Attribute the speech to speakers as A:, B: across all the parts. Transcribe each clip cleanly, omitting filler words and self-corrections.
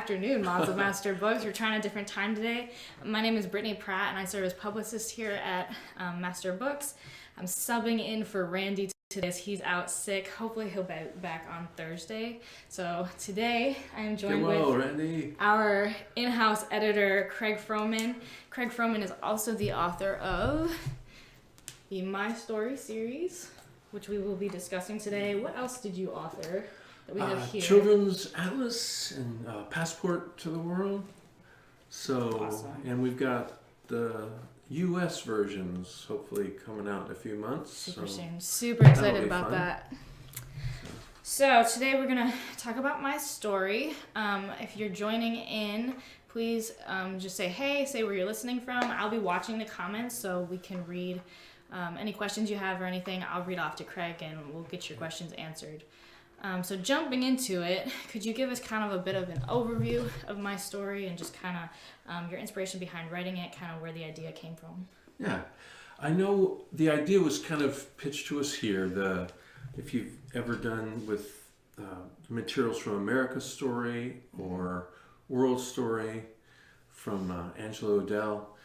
A: afternoon, Moms of Master Books. We're trying a different time today. My name is Brittany Pratt, and I serve as publicist here at Master Books. I'm subbing in for Randy today as he's out sick. Hopefully he'll be back on Thursday. So today I am joined with
B: Randy.
A: Our in-house editor, Craig Froman. Craig Froman is also the author of the My Story series, which we will be discussing today. What else did you author that we have here?
B: Children's Atlas and Passport to the World. So,
A: Awesome.
B: And we've got the U.S. versions hopefully coming out in a few months.
A: Super
B: so
A: soon. Super excited
B: be
A: about
B: fun.
A: that. So today we're going to talk about my story. If you're joining in, please just say hey, say where you're listening from. I'll be watching the comments so we can read any questions you have or anything. I'll read off to Craig and we'll get your questions answered. So jumping into it, could you give us kind of a bit of an overview of my story and just kind of your inspiration behind writing it, kind of where the idea came from?
B: Yeah, I know the idea was kind of pitched to us here. If you've ever done with materials from America's Story or World Story from Angela O'Dell,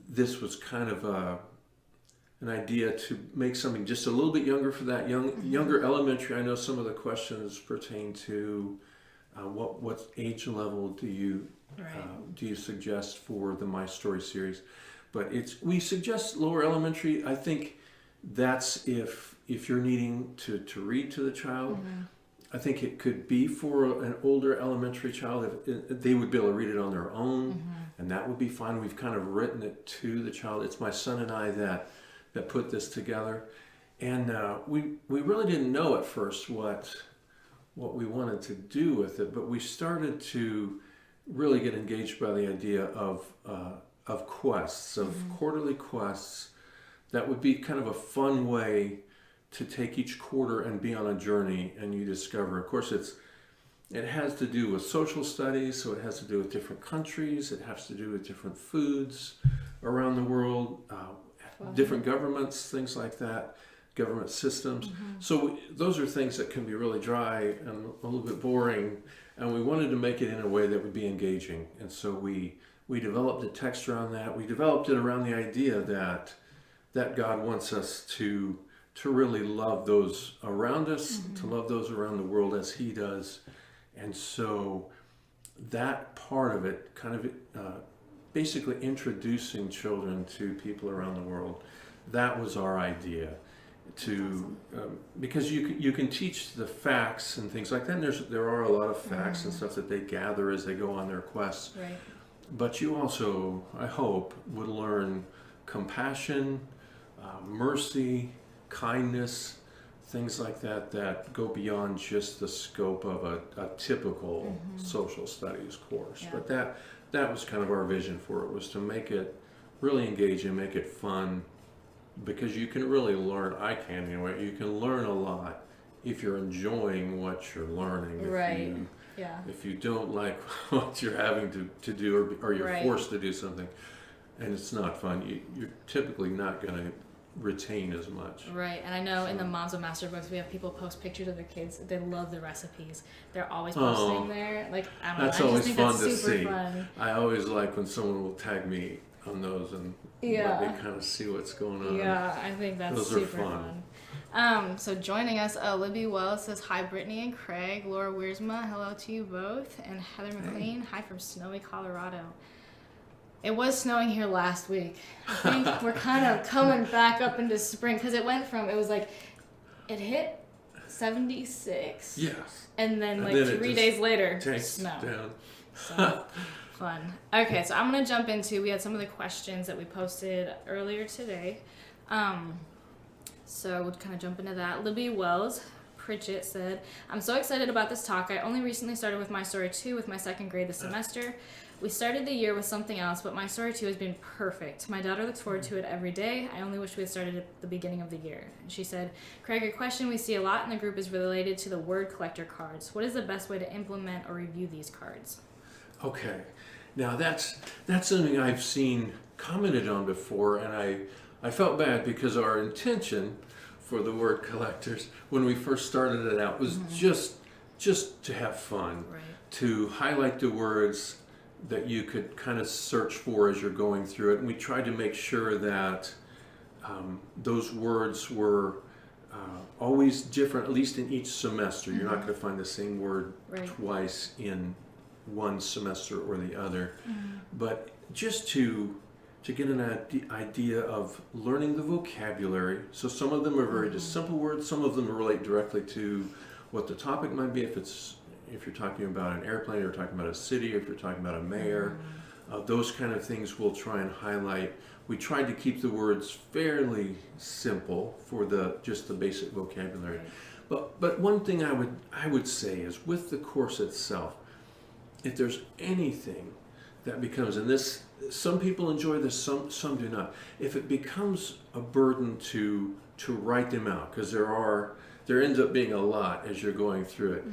B: this was kind of an idea to make something just a little bit younger for that younger elementary. I know some of the questions pertain to what age level do you suggest for the My Story series, but we suggest lower elementary. I think that's if you're needing to read to the child. I think it could be for an older elementary child if they would be able to read it on their own, and that would be fine. We've kind of written it to the child. It's my son and I that put this together, and we really didn't know at first what we wanted to do with it, but we started to really get engaged by the idea of quests, of quarterly quests that would be kind of a fun way to take each quarter and be on a journey, and you discover, of course, it has to do with social studies, so it has to do with different countries, it has to do with different foods around the world, different governments, things like that, government systems. So those are things that can be really dry and a little bit boring, and we wanted to make it in a way that would be engaging. And so we developed a text around that. We developed it around the idea that God wants us to really love those around us, to love those around the world as He does. And so that part of it, kind of basically introducing children to people around the world, that was our idea. Because you can teach the facts and things like that, and there are a lot of facts and stuff that they gather as they go on their quests.
A: Right.
B: But you also, I hope, would learn compassion, mercy, kindness, things like that go beyond just the scope of a typical social studies course.
A: Yeah.
B: But that was kind of our vision for it, was to make it really engaging, make it fun, because you can really learn, I can anyway, you can learn a lot if you're enjoying what you're learning.
A: Right.
B: If you don't like what you're having to do, or you're forced to do something and it's not fun, you're typically not going to retain as much.
A: Right, and I know in the Moms of Master Books we have people post pictures of their kids. They love the recipes. They're always posting there. Like, I don't know.
B: That's
A: I
B: always
A: just think
B: fun
A: that's
B: to
A: super
B: see.
A: fun.
B: I always like when someone will tag me on those and let me kind of see what's going on.
A: Yeah, I think that's
B: those
A: super
B: are fun.
A: So joining us, Libby Wells says, hi Brittany and Craig. Laura Wiersma, hello to you both. And Heather McLean, hi from snowy Colorado. It was snowing here last week. I think we're kind of coming back up into spring, because it hit 76.
B: Yes.
A: And then
B: And
A: like
B: then
A: 3 days later,
B: Takes
A: snow.
B: down.
A: So fun. Okay, so I'm gonna jump into, we had some of the questions that we posted earlier today. So we'll kind of jump into that. Libby Wells Pritchett said, I'm so excited about this talk. I only recently started with My Story 2 with my second grade this semester. We started the year with something else, but My Story 2 has been perfect. My daughter looks forward to it every day. I only wish we had started at the beginning of the year. And she said, Craig, a question we see a lot in the group is related to the word collector cards. What is the best way to implement or review these cards?
B: Okay. Now that's something I've seen commented on before, and I felt bad because our intention for the word collectors when we first started it out was just just to have fun,
A: Right.
B: to highlight the words that you could kind of search for as you're going through it. And we tried to make sure that those words were always different, at least in each semester. You're not going to find the same word
A: Right.
B: twice in one semester or the other.
A: Mm-hmm.
B: But just to get an idea of learning the vocabulary. So some of them are very just simple words. Some of them relate directly to what the topic might be. If you're talking about an airplane, or talking about a city, or if you're talking about a mayor, those kind of things we'll try and highlight. We tried to keep the words fairly simple for just the basic vocabulary.
A: Right.
B: But one thing I would say is, with the course itself, if there's anything that becomes, and this, some people enjoy this, some do not. If it becomes a burden to write them out, because there ends up being a lot as you're going through it.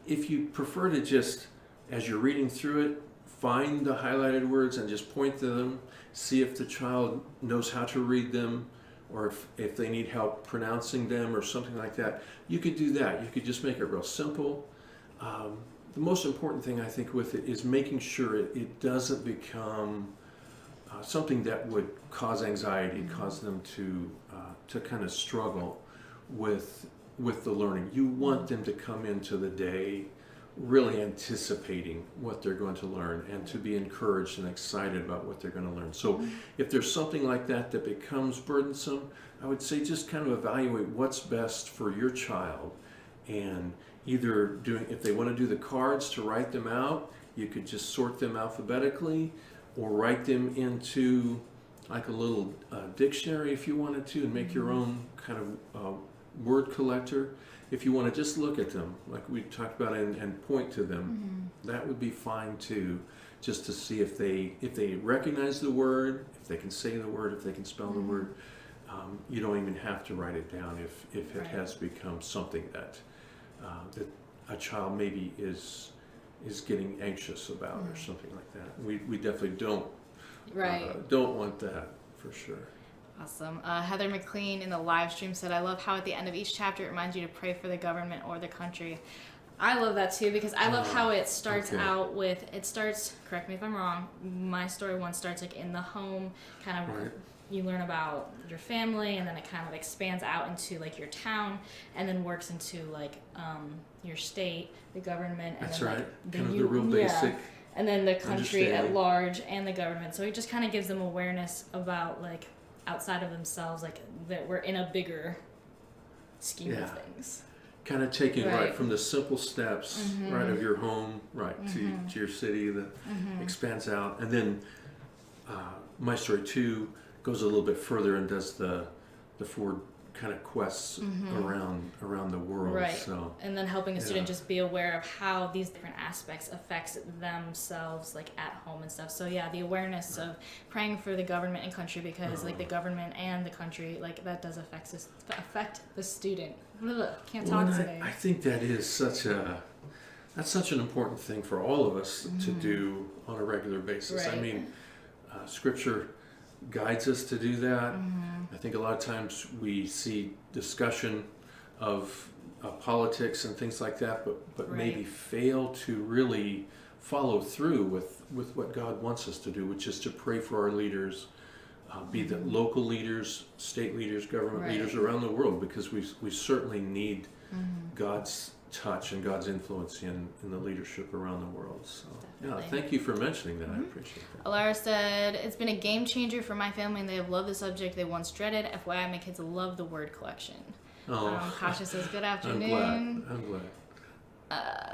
B: If you prefer to just, as you're reading through it, find the highlighted words and just point to them, see if the child knows how to read them, or if they need help pronouncing them or something like that, you could do that. You could just make it real simple. The most important thing I think with it is making sure it doesn't become something that would cause anxiety, cause them to kind of struggle with the learning. You want them to come into the day really anticipating what they're going to learn, and to be encouraged and excited about what they're going to learn. So if there's something like that becomes burdensome, I would say just kind of evaluate what's best for your child, and either if they want to do the cards to write them out, you could just sort them alphabetically, or write them into like a little dictionary if you wanted to, and make your own kind of word collector. If you want to just look at them, like we talked about, and point to them, that would be fine too, just to see if they recognize the word, if they can say the word, if they can spell the word. You don't even have to write it down if it has become something that a child maybe is getting anxious about, or something like that. We definitely don't want that, for sure.
A: Awesome. Heather McLean in the live stream said, I love how at the end of each chapter it reminds you to pray for the government or the country. I love that too, because I love how it starts out with, correct me if I'm wrong, my story one starts like in the home, kind of you learn about your family, and then it kind of expands out into like your town, and then works into like your state, the government, and
B: That's
A: then
B: right.
A: like
B: Kind of the real basic.
A: And then the country at large and the government. So it just kind of gives them awareness about like outside of themselves, like that we're in a bigger scheme of things.
B: Kind of taking right from the simple steps, right, of your home, right, to your city, that expands out. And then my story too goes a little bit further and does the four kind of quests around the world.
A: Right.
B: So,
A: and then helping a student just be aware of how these different aspects affects themselves, like at home and stuff. So yeah, the awareness of praying for the government and country, because like the government and the country, like that does affect the student. Ugh, can't talk today.
B: I think that is such an important thing for all of us to do on a regular basis.
A: Right.
B: I mean, Scripture guides us to do that. I think a lot of times we see discussion of politics and things like that, but maybe fail to really follow through with what God wants us to do, which is to pray for our leaders, be the local leaders, state leaders, government leaders around the world, because we certainly need God's touch and God's influence in the leadership around the world. So thank you for mentioning that. I appreciate that.
A: Alara said, it's been a game changer for my family, and they have loved the subject they once dreaded. FYI, my kids love the word collection. Kasha says, good afternoon.
B: I'm glad.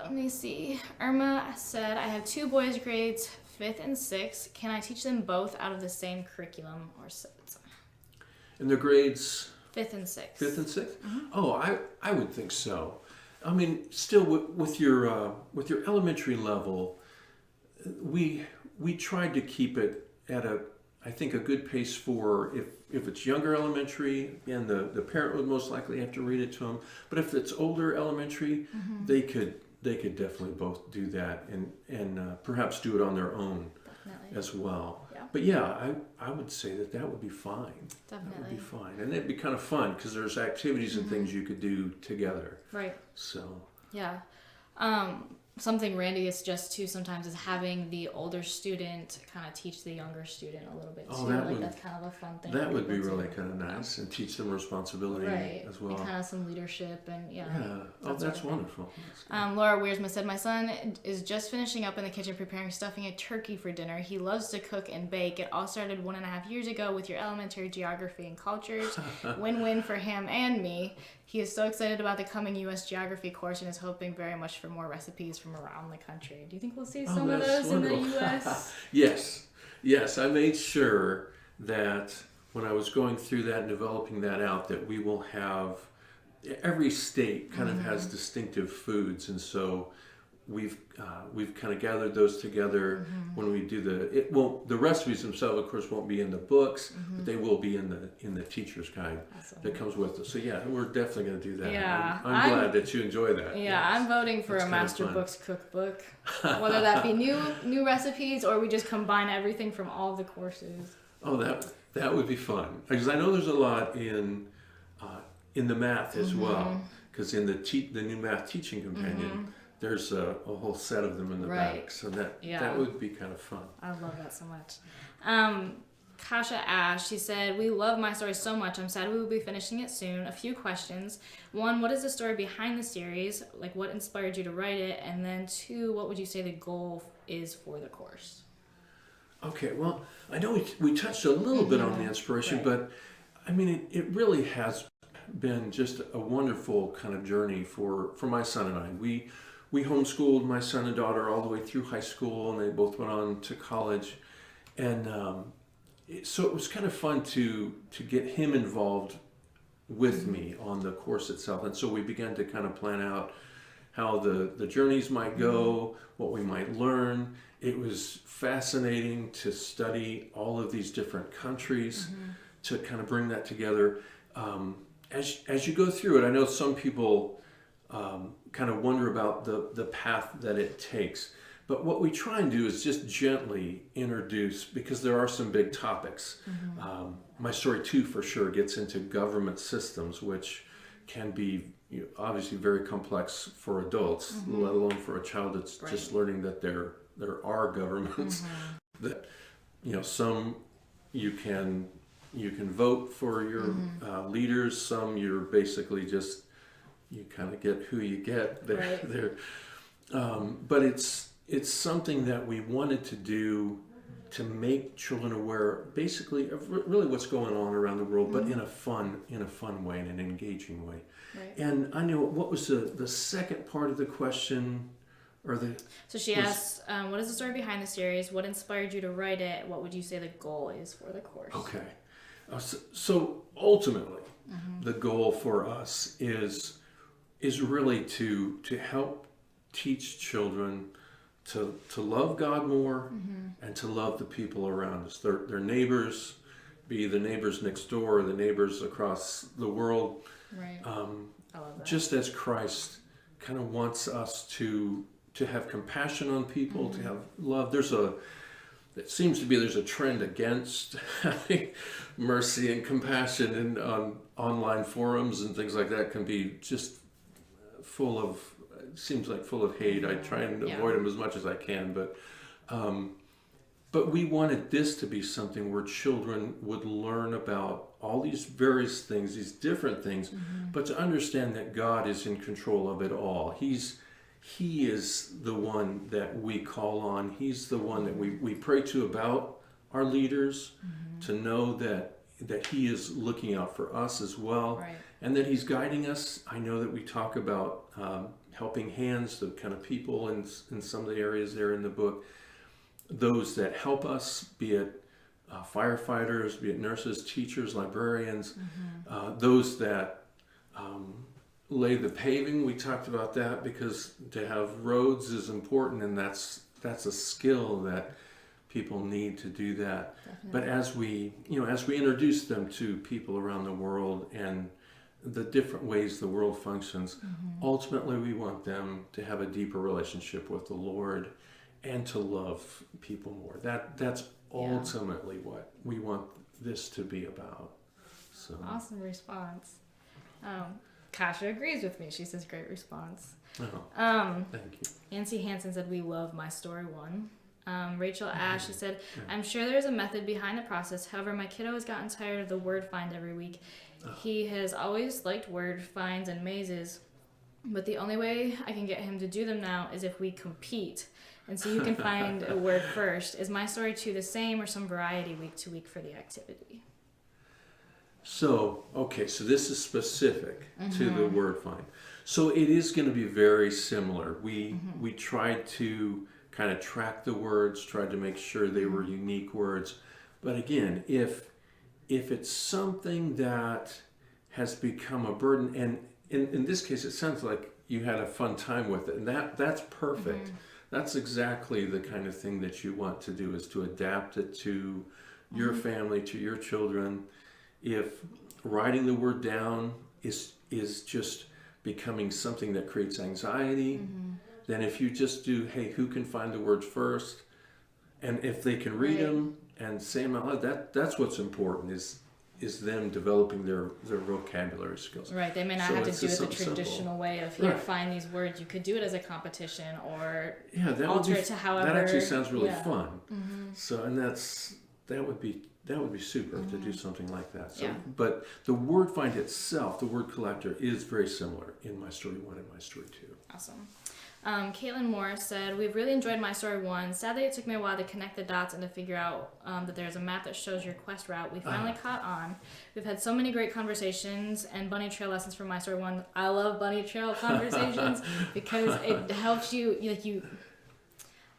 A: Let me see. Irma said, I have two boys, grades 5th and 6th. Can I teach them both out of the same curriculum or set?
B: And their grades?
A: 5th and 6th.
B: 5th and 6th? Oh, I would think so. I mean, still with your elementary level, we tried to keep it at I think a good pace for if it's younger elementary, and the parent would most likely have to read it to them. But if it's older elementary, they could definitely both do that, and perhaps do it on their own as well. Yeah. But yeah, I would say that would be fine. Definitely. That would be fine. And it'd be kind of fun because there's activities and things you could do together.
A: Right.
B: So.
A: Yeah. Something Randy is just too sometimes is having the older student kind of teach the younger student a little bit too. That's kind of a fun thing.
B: That would be really kind of nice, and teach them responsibility as well.
A: And kind of some leadership and
B: That's wonderful.
A: Laura Weiersma said, my son is just finishing up in the kitchen preparing stuffing a turkey for dinner. He loves to cook and bake. It all started 1.5 years ago with your elementary geography and cultures. Win-win for him and me. He is so excited about the coming U.S. geography course and is hoping very much for more recipes from around the country. Do you think we'll see some of those in the U.S.?
B: Yes. I made sure that when I was going through that and developing that out, that we will have, every state kind of has distinctive foods, and so we've kind of gathered those together when we do the recipes themselves, of course, won't be in the books, but they will be in the teacher's guide that comes with us. So we're definitely going to do that.
A: Yeah,
B: I'm glad that you enjoy that.
A: Yeah, I'm voting for a Master Books cookbook, whether that be new recipes or we just combine everything from all the courses.
B: Oh, that would be fun, because I know there's a lot in the math as well, because in the new math teaching companion. There's a whole set of them in the back, so that would be kind of fun.
A: I love that so much. Kasha Ash, she said, we love my story so much. I'm sad we will be finishing it soon. A few questions. 1, what is the story behind the series? Like, what inspired you to write it? And then 2, what would you say the goal is for the course?
B: Okay, well, I know we touched a little bit on the inspiration, but I mean, it really has been just a wonderful kind of journey for my son and I. We homeschooled my son and daughter all the way through high school, and they both went on to college. And so it was kind of fun to get him involved with me on the course itself. And so we began to kind of plan out how the journeys might go, what we might learn. It was fascinating to study all of these different countries, to kind of bring that together. As you go through it, I know some people kind of wonder about the path that it takes. But what we try and do is just gently introduce, because there are some big topics. My story too, for sure, gets into government systems, which can be obviously very complex for adults, let alone for a child that's just learning that there are governments. That some you can vote for your leaders, some you're basically just you kind of get who you get there. But it's something that we wanted to do to make children aware, basically, of really what's going on around the world, but in a fun way, in an engaging way. And I know, what was the second part of the question,
A: So she asked, what is the story behind the series? What inspired you to write it? What would you say the goal is for the course?
B: Okay, so ultimately, the goal for us is really to help teach children to love God more and to love the people around us, their neighbors, be the neighbors next door, the neighbors across the world.
A: Right. I love that.
B: Just as Christ kind of wants us to have compassion on people, to have love. It seems to be there's a trend against having mercy and compassion, and on online forums and things like that can be just full of hate. I try and avoid them as much as I can, but we wanted this to be something where children would learn about all these various things, these different things, but to understand that God is in control of it all. He is the one that we call on. He's the one that we pray to about our leaders, to know that He is looking out for us as well, and that He's guiding us. I know that we talk about helping hands, the kind of people in some of the areas there in the book, those that help us, be it firefighters, be it nurses, teachers, librarians, those that lay the paving. We talked about that, because to have roads is important, and that's a skill that people need to do that. Definitely. But as we introduce them to people around the world and the different ways the world functions, ultimately we want them to have a deeper relationship with the Lord and to love people more. That's ultimately what we want this to be about. So
A: awesome response. Kasha agrees with me. She says, great response.
B: Oh, thank you.
A: Nancy Hansen said, we love My Story 1. Rachel Ash, she said, I'm sure there's a method behind the process. However, my kiddo has gotten tired of the word find every week. He has always liked word finds and mazes, but the only way I can get him to do them now is if we compete and see who can find a word first. Is My Story 2 the same or some variety week to week for the activity?
B: So, okay, so this is specific to the word find. So it is going to be very similar. We tried to kind of track the words, tried to make sure they were unique words. But again, if it's something that has become a burden, and in this case, it sounds like you had a fun time with it, and that's perfect. That's exactly the kind of thing that you want to do, is to adapt it to your family, to your children. If writing the word down is just becoming something that creates anxiety, then if you just do, hey, who can find the words first, and if they can read them and say them out loud, that's what's important, is them developing their vocabulary skills.
A: Right, they may not have to do it the traditional way of, here, find these words. You could do it as a competition, or alter it to however.
B: That actually sounds really fun. So, and that would be super to do something like that. So, but the word find itself, the word collector, is very similar in My Story 1 and My Story 2.
A: Awesome. Caitlin Morris said, we've really enjoyed My Story 1. Sadly, it took me a while to connect the dots and to figure out that there's a map that shows your quest route. We finally caught on. We've had so many great conversations and bunny trail lessons from My Story 1. I love bunny trail conversations because it helps you,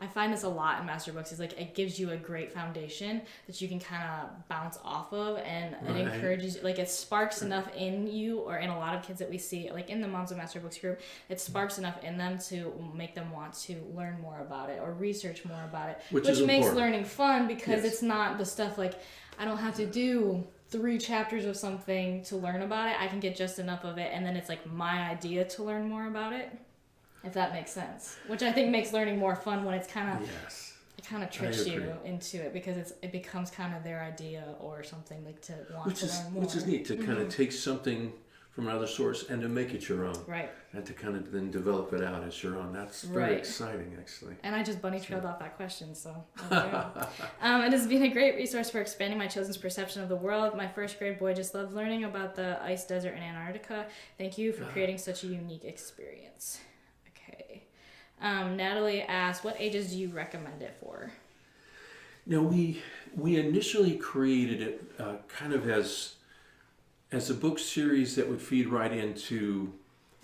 A: I find this a lot in master books. Is like, it gives you a great foundation that you can kind of bounce off of, and it encourages, like, it sparks enough in you, or in a lot of kids that we see, like in the Moms of Master Books group, it sparks enough in them to make them want to learn more about it or research more about it, which makes important. Learning fun, because it's not the stuff like, I don't have to do 3 chapters of something to learn about it. I can get just enough of it, and then it's like my idea to learn more about it. If that makes sense, which I think makes learning more fun when it's kind of it kind of tricks you into it, because it becomes kind of their idea or something, like to want to learn more.
B: Which is neat, to kind of take something from another source and to make it your own, and to kind of then develop it out as your own. That's very exciting, actually. And I just bunny trailed off that question, so it has been a great resource for expanding my children's perception of the world. My first grade boy just loves learning about the ice desert in Antarctica. Thank you for creating such a unique experience. Natalie asked, what ages do you recommend it for? Now, we initially created it kind of as a book series that would feed right into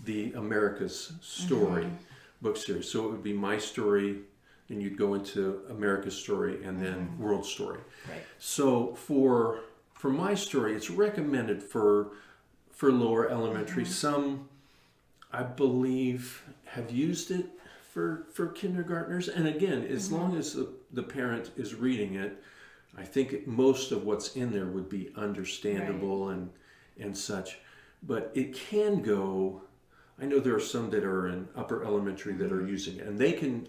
B: the America's Story book series. So it would be My Story, and you'd go into America's Story, and then World Story. Right. So for My Story, it's recommended for lower elementary. Some, I believe, have used it for kindergartners, and again, as long as the parent is reading it, I think most of what's in there would be understandable and such. But it can go, I know there are some that are in upper elementary that are using it, and they can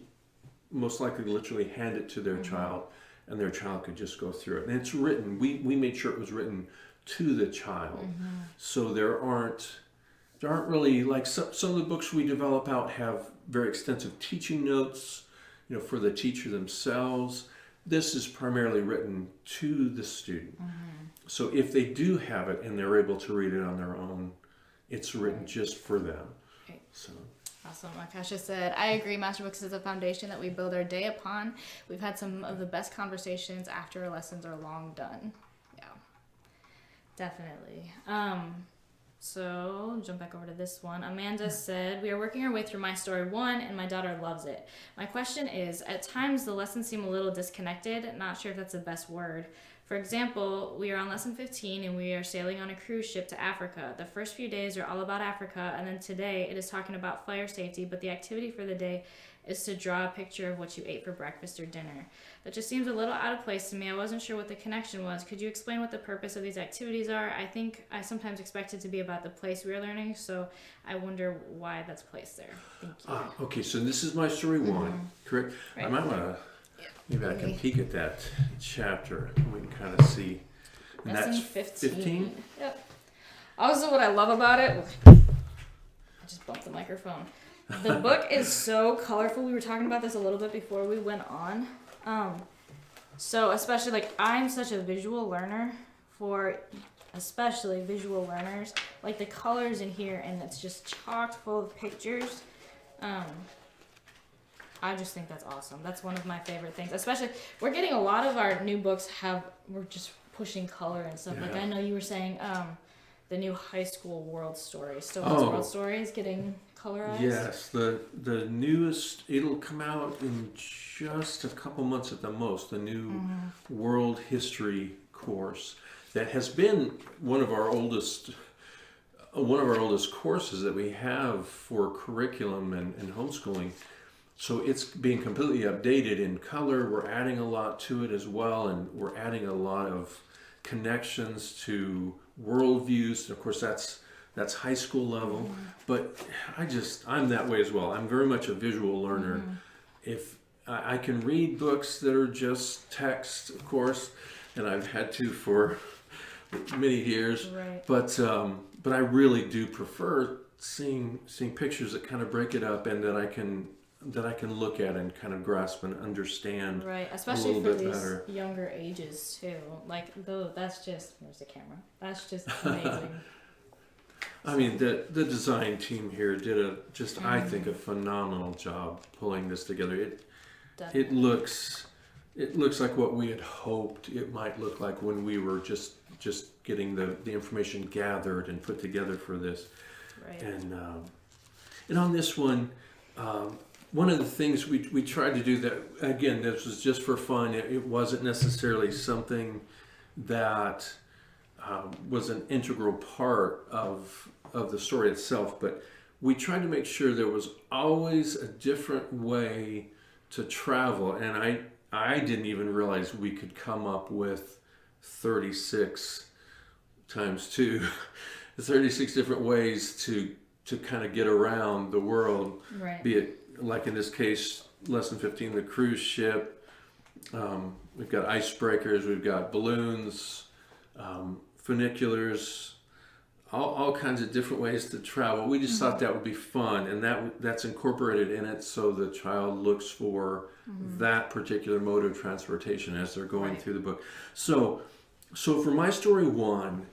B: most likely literally hand it to their child, and their child could just go through it. And it's written, we made sure it was written to the child, so there aren't really, like, some of the books we develop out have very extensive teaching notes, for the teacher themselves. This is primarily written to the student. So if they do have it and they're able to read it on their own, it's written just for them. So.
A: Awesome. Akasha said, I agree. Master Books is a foundation that we build our day upon. We've had some of the best conversations after our lessons are long done. Yeah, definitely. So, jump back over to this one. Amanda said, we are working our way through My Story 1, and my daughter loves it. My question is, at times the lessons seem a little disconnected. Not sure if that's the best word. For example, we are on lesson 15, and we are sailing on a cruise ship to Africa. The first few days are all about Africa, and then today it is talking about fire safety, but the activity for the day is to draw a picture of what you ate for breakfast or dinner. That just seems a little out of place to me. I wasn't sure what the connection was. Could you explain what the purpose of these activities are? I think I sometimes expect it to be about the place we are learning, so I wonder why that's placed there. Thank you.
B: Okay, so this is My Story 1, correct?
A: Right.
B: I might want to, maybe I can peek at that chapter, and we can kind of see. And
A: Lesson
B: that's 15?
A: Yep. Also, what I love about it, just bumped the microphone. The book is so colorful. We were talking about this a little bit before we went on. So especially like I'm such a visual learner for especially visual learners. Like the colors in here and it's just chock full of pictures. I just think that's awesome. That's one of my favorite things. Especially we're getting a lot of our new books we're just pushing color and stuff.
B: Yeah.
A: Like I know you were saying the new high school world story. World Story is getting colorized.
B: Yes, the newest, it'll come out in just a couple months at the most, the new world history course that has been one of our oldest courses that we have for curriculum and homeschooling. So it's being completely updated in color. We're adding a lot to it as well, and we're adding a lot of connections to worldviews. Of course, that's high school level, but I'm that way as well. I'm very much a visual learner. If I can read books that are just text, of course, and I've had to for many years,
A: right.
B: But I really do prefer seeing pictures that kind of break it up and that I can look at and kind of grasp and understand,
A: right? Especially for these
B: better.
A: Younger ages too. Like that's just where's the camera? That's just amazing.
B: I mean, the design team here did I think a phenomenal job pulling this together. It looks like what we had hoped it might look like when we were just getting the information gathered and put together for this.
A: Right.
B: And on this one. One of the things we tried to do that, again, this was just for fun. It wasn't necessarily something that was an integral part of the story itself, but we tried to make sure there was always a different way to travel. And I didn't even realize we could come up with 36 times 2, 36 different ways to kind of get around the world,
A: right.
B: Be it like in this case, lesson 15, the cruise ship. We've got icebreakers, we've got balloons, funiculars, all kinds of different ways to travel. We just thought that would be fun, and that's incorporated in it so the child looks for that particular mode of transportation as they're going through the book. So for My Story 1,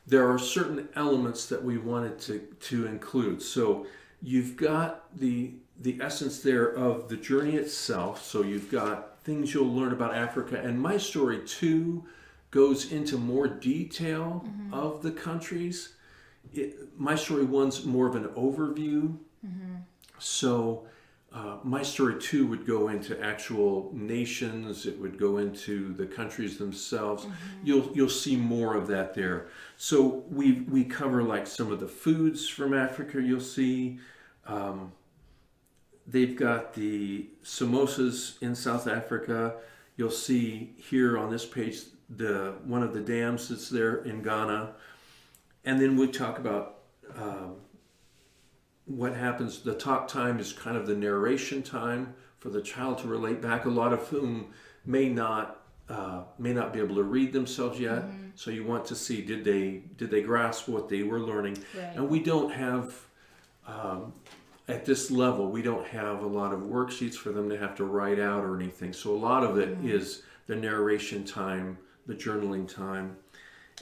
B: there are certain elements that we wanted to include. So you've got the essence there of the journey itself. So you've got things you'll learn about Africa. And My Story 2 goes into more detail of the countries. My Story 1's more of an overview. So My Story 2 would go into actual nations. It would go into the countries themselves. You'll see more of that there. So we cover like some of the foods from Africa. You'll see they've got the samosas in South Africa. You'll see here on this page one of the dams that's there in Ghana. And then we talk about what happens. The talk time is kind of the narration time for the child to relate back, a lot of whom may not be able to read themselves yet. So you want to see, did they grasp what they were learning?
A: Right.
B: And we don't have, at this level, we don't have a lot of worksheets for them to have to write out or anything. So a lot of it is the narration time, the journaling time.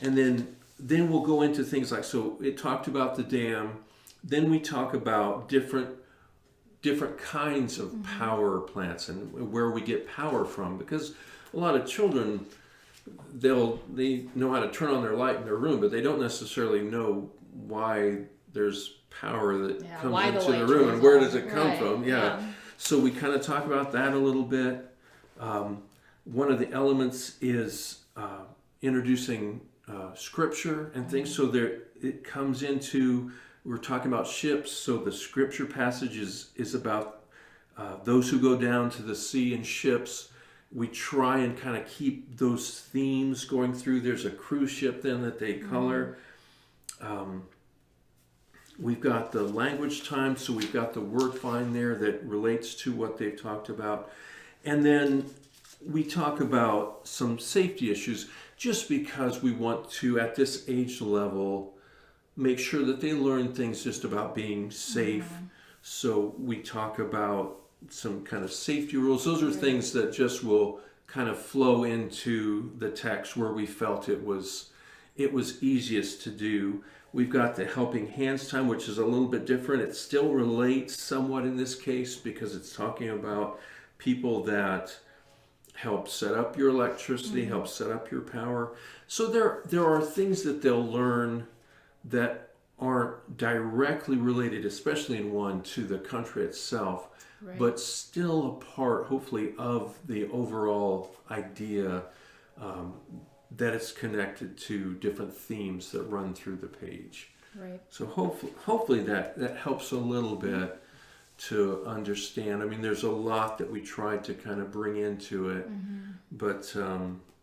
B: And then we'll go into things like, so it talked about the dam. Then we talk about different kinds of power plants and where we get power from, because a lot of children, they know how to turn on their light in their room, but they don't necessarily know why there's power that comes into the room and where does it come from. So we kind of talk about that a little bit. One of the elements is introducing scripture and things. So it comes into, we're talking about ships. So the scripture passage is about those who go down to the sea in ships. We try and kind of keep those themes going through. There's a cruise ship then that they color. We've got the language time, so we've got the word find there that relates to what they've talked about. And then we talk about some safety issues, just because we want to, at this age level, make sure that they learn things just about being safe. So we talk about some kind of safety rules. Those are things that just will kind of flow into the text where we felt it was easiest to do. We've got the helping hands time, which is a little bit different. It still relates somewhat in this case because it's talking about people that help set up your electricity, help set up your power. So there are things that they'll learn that aren't directly related, especially in one, to the country itself, but still a part, hopefully, of the overall idea that it's connected to different themes that run through the page.
A: Right.
B: So hopefully that helps a little bit to understand. I mean, there's a lot that we tried to kind of bring into it, but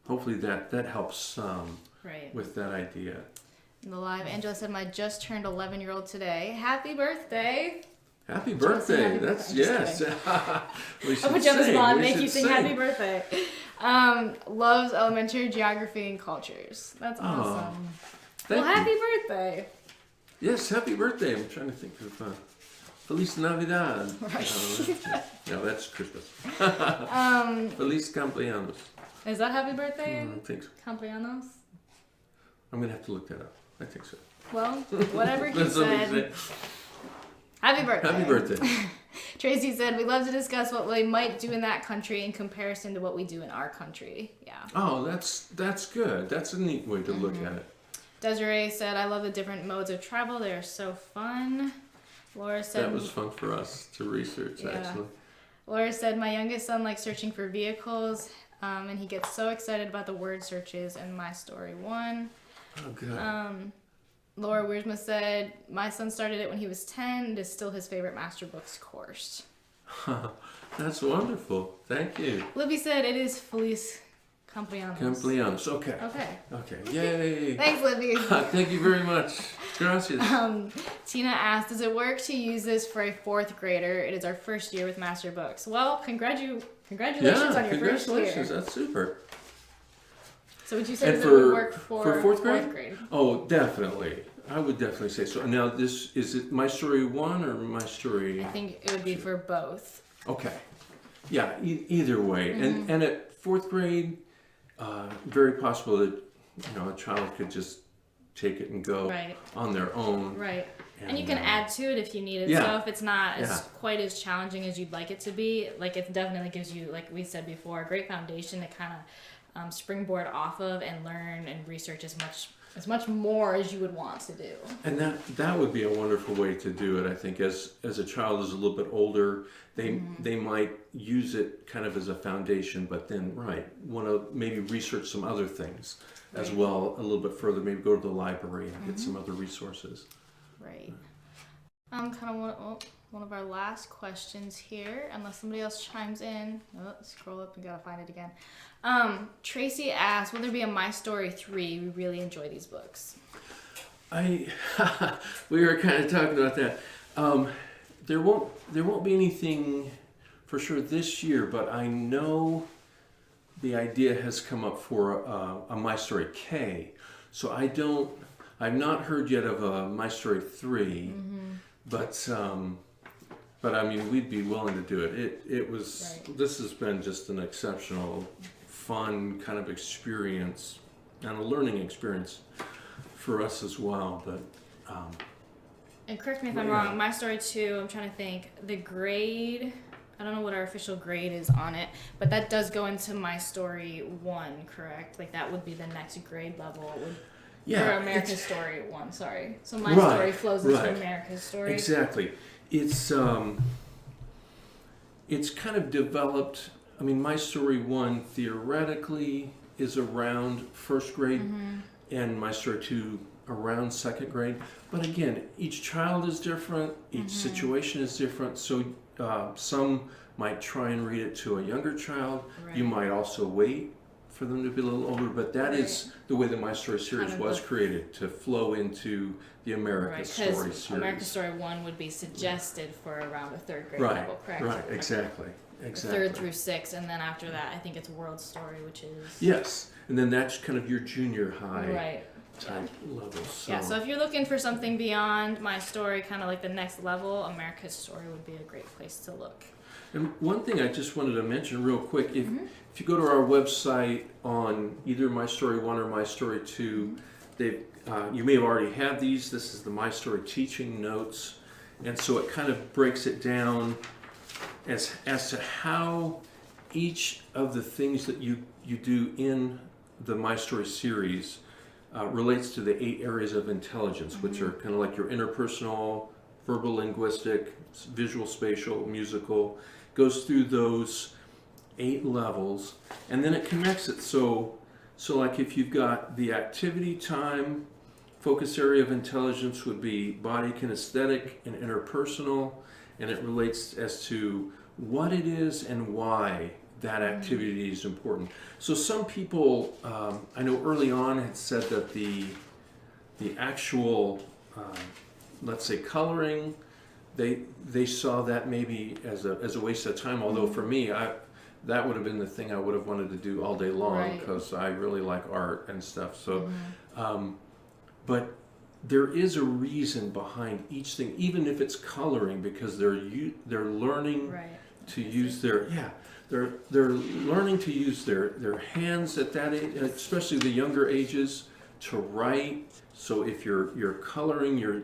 B: hopefully that helps some with that idea.
A: In the live, Angela said, "My just turned 11-year-old today. Happy birthday!"
B: Happy birthday! That's yes. We should
A: I'll put you on the
B: sing.
A: spot and
B: We
A: make you
B: should
A: sing
B: sing.
A: happy birthday. Loves elementary geography and cultures. That's awesome.
B: Thank
A: Well,
B: you.
A: happy birthday.
B: Yes, happy birthday. I'm trying to think of Feliz Navidad. No, that's Christmas. Feliz Cumpleaños.
A: Is that happy birthday?
B: I think so.
A: Cumpleaños?
B: I'm going to have to look that up. I think so.
A: Well, whatever he
B: That's what we
A: said.
B: say.
A: Happy birthday.
B: Happy birthday.
A: Tracy said, "We love to discuss what we might do in that country in comparison to what we do in our country." Yeah.
B: Oh, that's good. That's a neat way to look at it.
A: Desiree said, "I love the different modes of travel. They are so fun." Laura said,
B: That was fun for us to research, actually.
A: Laura said, "My youngest son likes searching for vehicles, and he gets so excited about the word searches in My Story 1.
B: Oh, good.
A: Laura Wiersma said, "My son started it when he was 10. It is still his favorite Master Books course."
B: That's wonderful. Thank you.
A: Libby said, "It is Feliz Cumpleaños."
B: Cumpleaños. Okay.
A: Okay.
B: Yay.
A: Thanks, Libby.
B: Thank you very much. Gracias.
A: Tina asked, "Does it work to use this for a 4th grader? It is our first year with Master Books." Well, congratulations on your first year.
B: Congratulations. That's super.
A: So would you say
B: And
A: that it would work for
B: fourth
A: 4th
B: grade?
A: grade?
B: Oh, definitely. I would definitely say so. Now, is it My Story 1 or My Story?
A: I think it would be for both.
B: Okay. Yeah, either way. And at 4th grade, very possible that a child could just take it and go on their own.
A: Right. And you can add to it if you need it.
B: Yeah.
A: So if it's not quite as challenging as you'd like it to be, like it definitely gives you, like we said before, a great foundation to kind of springboard off of and learn and research as much more as you would want to do.
B: And that would be a wonderful way to do it. I think as a child is a little bit older, they might use it kind of as a foundation, but then want to maybe research some other things as well a little bit further. Maybe go to the library and get some other resources.
A: Right. Kind of one of our last questions here, unless somebody else chimes in. Oh, scroll up and gotta find it again. Tracy asked, "Will there be a My Story 3? We really enjoy these books."
B: We were kind of talking about that. There won't be anything for sure this year, but I know the idea has come up for a My Story K. So I've not heard yet of a My Story 3, but I mean, we'd be willing to do it. This has been just an exceptional, fun kind of experience and a learning experience for us as well. But
A: and correct me if I'm wrong, My Story 2, I'm trying to think, the grade, I don't know what our official grade is on it, but that does go into My Story 1, correct? Like that would be the next grade level. Or America's Story 1, sorry. So My Story flows into America's Story.
B: Exactly. It's kind of developed. I mean, My Story 1 theoretically is around 1st grade, and My Story 2 around 2nd grade. But again, each child is different, each situation is different, so some might try and read it to a younger child. You might also wait for them to be a little older, but that is the way the My Story series was created, to flow into the America's Story series.
A: America's Story 1 would be suggested for around the 3rd grade level, correct?
B: Right, exactly.
A: 3rd through 6th, and then after that, I think it's World Story, which is...
B: Yes, and then that's kind of your junior high.
A: Right.
B: type levels. So.
A: Yeah, so if you're looking for something beyond my story, kind of like the next level, America's Story would be a great place to look.
B: And one thing I just wanted to mention real quick, if you go to our website on either My Story 1 or My Story 2, you may have already had these. This is the My Story teaching notes. And so it kind of breaks it down as to how each of the things that you do in the My Story series relates to the 8 areas of intelligence, which are kind of like your interpersonal, verbal, linguistic, visual, spatial, musical. Goes through those 8 levels, and then it connects it. So like if you've got the activity time, focus area of intelligence would be body kinesthetic and interpersonal, and it relates as to what it is and why that activity is important. So some people, I know early on had said that the actual, let's say coloring, they saw that maybe as a waste of time. Although for me, that would have been the thing I would have wanted to do all day long, because I really like art and stuff. So, but there is a reason behind each thing, even if it's coloring, because they're learning to use their they're learning to use their hands at that age, especially the younger ages, to write. So if you're coloring, you're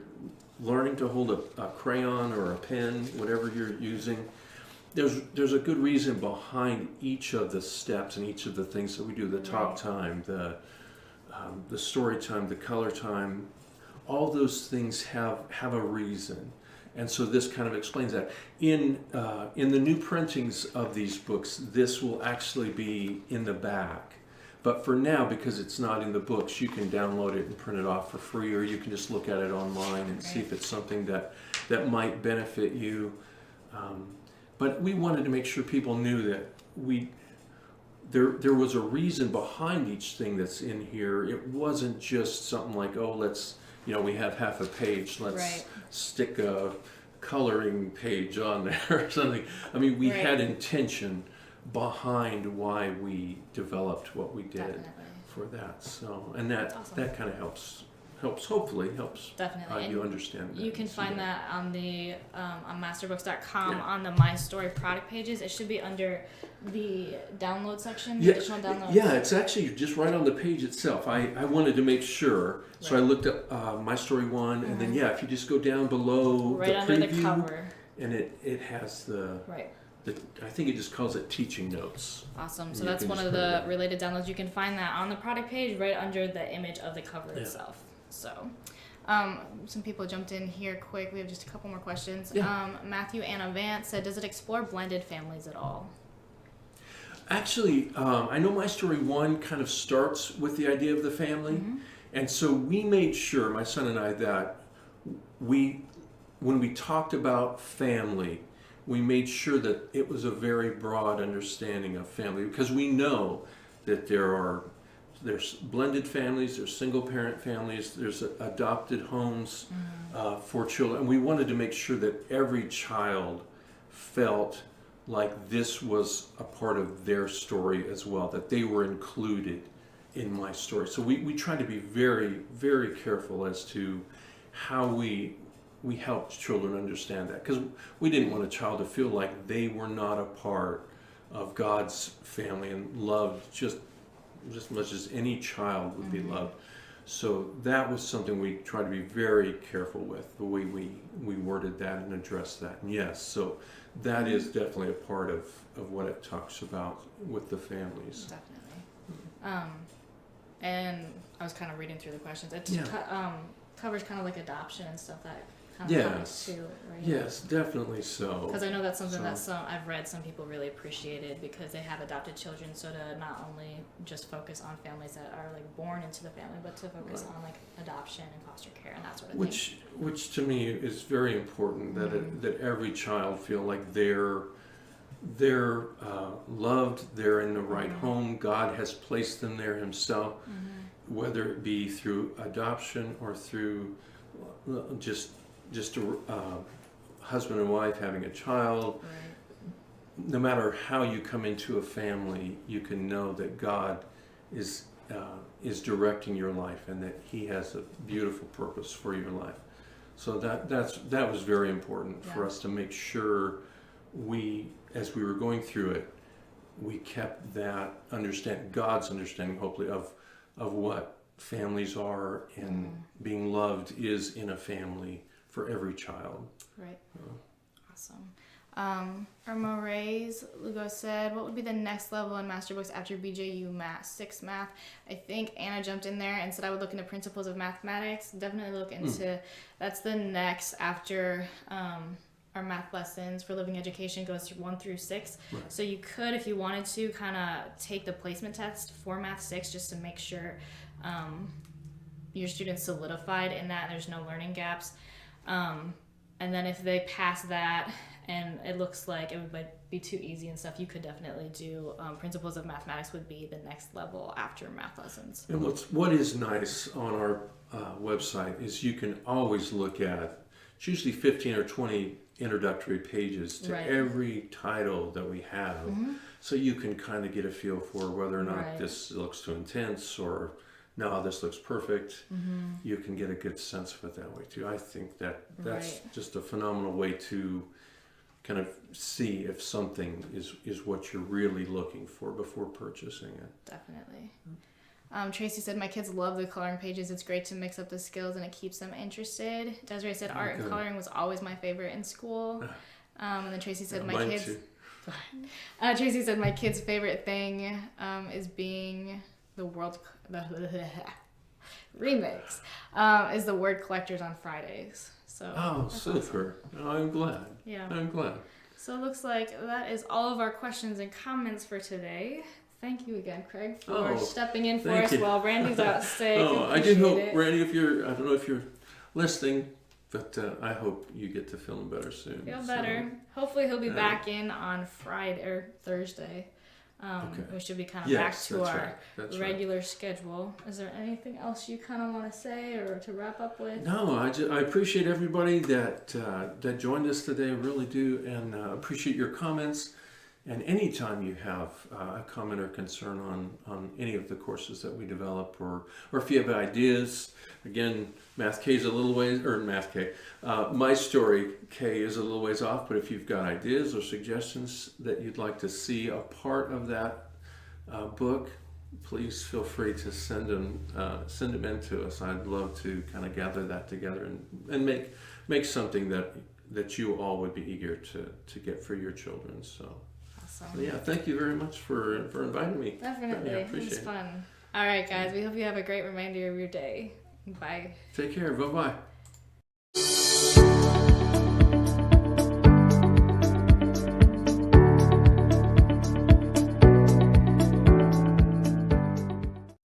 B: learning to hold a crayon or a pen, whatever you're using. There's a good reason behind each of the steps and each of the things that we do. The talk time, the story time, the color time, all those things have a reason. And so this kind of explains that. In the new printings of these books, this will actually be in the back. But for now, because it's not in the books, you can download it and print it off for free, or you can just look at it online and see if it's something that might benefit you. But we wanted to make sure people knew that there was a reason behind each thing that's in here. It wasn't just something like, oh, we have half a page, let's stick a coloring page on there or something. I mean, we had intention behind why we developed what we did for that. So, and that kind of helps hopefully helps you understand that.
A: You can find that on the on masterbooks.com on the My Story product pages. It should be under the download section, additional downloads.
B: Yeah, it's actually just right on the page itself. I wanted to make sure, so I looked up My Story 1, and then if you just go down below the
A: under
B: preview,
A: the cover,
B: and it has the I think it just calls it teaching notes.
A: Awesome. So that's one of the related downloads. You can find that on the product page right under the image of the cover itself. So some people jumped in here quick. We have just a couple more questions. Matthew Anna Vance said, does it explore blended families at all?
B: Actually, I know My Story 1 kind of starts with the idea of the family. And so we made sure, my son and I, that when we talked about family, we made sure that it was a very broad understanding of family, because we know that there's blended families, there's single parent families, there's adopted homes for children, and we wanted to make sure that every child felt like this was a part of their story as well, that they were included in my story. So we tried to be very, very careful as to how we helped children understand that, because we didn't want a child to feel like they were not a part of God's family and loved just as much as any child would be loved. So that was something we tried to be very careful with, the way we worded that and addressed that. And yes, so that is definitely a part of what it talks about with the families.
A: Definitely. And I was kind of reading through the questions. It covers kind of like adoption and stuff that kind of covers too, right?
B: Yes, definitely so.
A: Because I know that's something that I've read some people really appreciated, because they have adopted children, so to not only just focus on families that are like born into the family, but to focus on like adoption and foster care and that sort of thing.
B: Which to me is very important, that every child feel like they're loved, they're in the right home. God has placed them there himself, whether it be through adoption or through just a husband and wife having a child. No matter how you come into a family, you can know that God is directing your life, and that He has a beautiful purpose for your life. So that was very important for us to make sure as we were going through it, we kept that God's understanding, hopefully, of what families are and being loved is in a family for every child.
A: Right. Awesome. Irma Reyes Lugo said, what would be the next level in master books after BJU Math, 6 Math? I think Anna jumped in there and said I would look into Principles of Mathematics. Definitely look into, that's the next after our math lessons for living education goes through 1 through 6. Right. So you could, if you wanted to, kind of take the placement test for Math 6 just to make sure your students solidified in that and there's no learning gaps. And then if they pass that and it looks like it would be too easy and stuff, you could definitely do Principles of Mathematics would be the next level after math lessons.
B: And what is nice on our website is you can always look at, it's usually 15 or 20 introductory pages to every title that we have. So you can kind of get a feel for whether or not this looks too intense or no, this looks perfect. You can get a good sense of it that way too. I think that's just a phenomenal way to kind of see if something is what you're really looking for before purchasing it.
A: Definitely. Tracy said, my kids love the coloring pages. It's great to mix up the skills and it keeps them interested. Desiree said, art and coloring was always my favorite in school. And then Tracy said, Tracy said, my kid's favorite thing is being the remix is the word collectors on Fridays. So
B: super. Awesome. I'm glad.
A: Yeah.
B: I'm glad.
A: So it looks like that is all of our questions and comments for today. Thank you again, Craig, for stepping in for us while Randy's out sick.
B: I do hope, Randy, I don't know if you're listening, but I hope you get to feeling better soon.
A: Feel better. Hopefully he'll be back in on Friday or Thursday. We should be kind of back to our regular schedule. Is there anything else you kind of want to say or to wrap up with?
B: No, I appreciate everybody that joined us today. I really do, and appreciate your comments. And anytime you have a comment or concern on any of the courses that we develop, or if you have ideas, again, Math K is a little ways, or Math K, My Story K is a little ways off, but if you've got ideas or suggestions that you'd like to see a part of that book, please feel free to send them in to us. I'd love to kind of gather that together and make something that you all would be eager to get for your children. So yeah, thank you very much for inviting me.
A: Definitely. It was fun. All right, guys. We hope you have a great remainder of your day. Bye.
B: Take care. Bye-bye.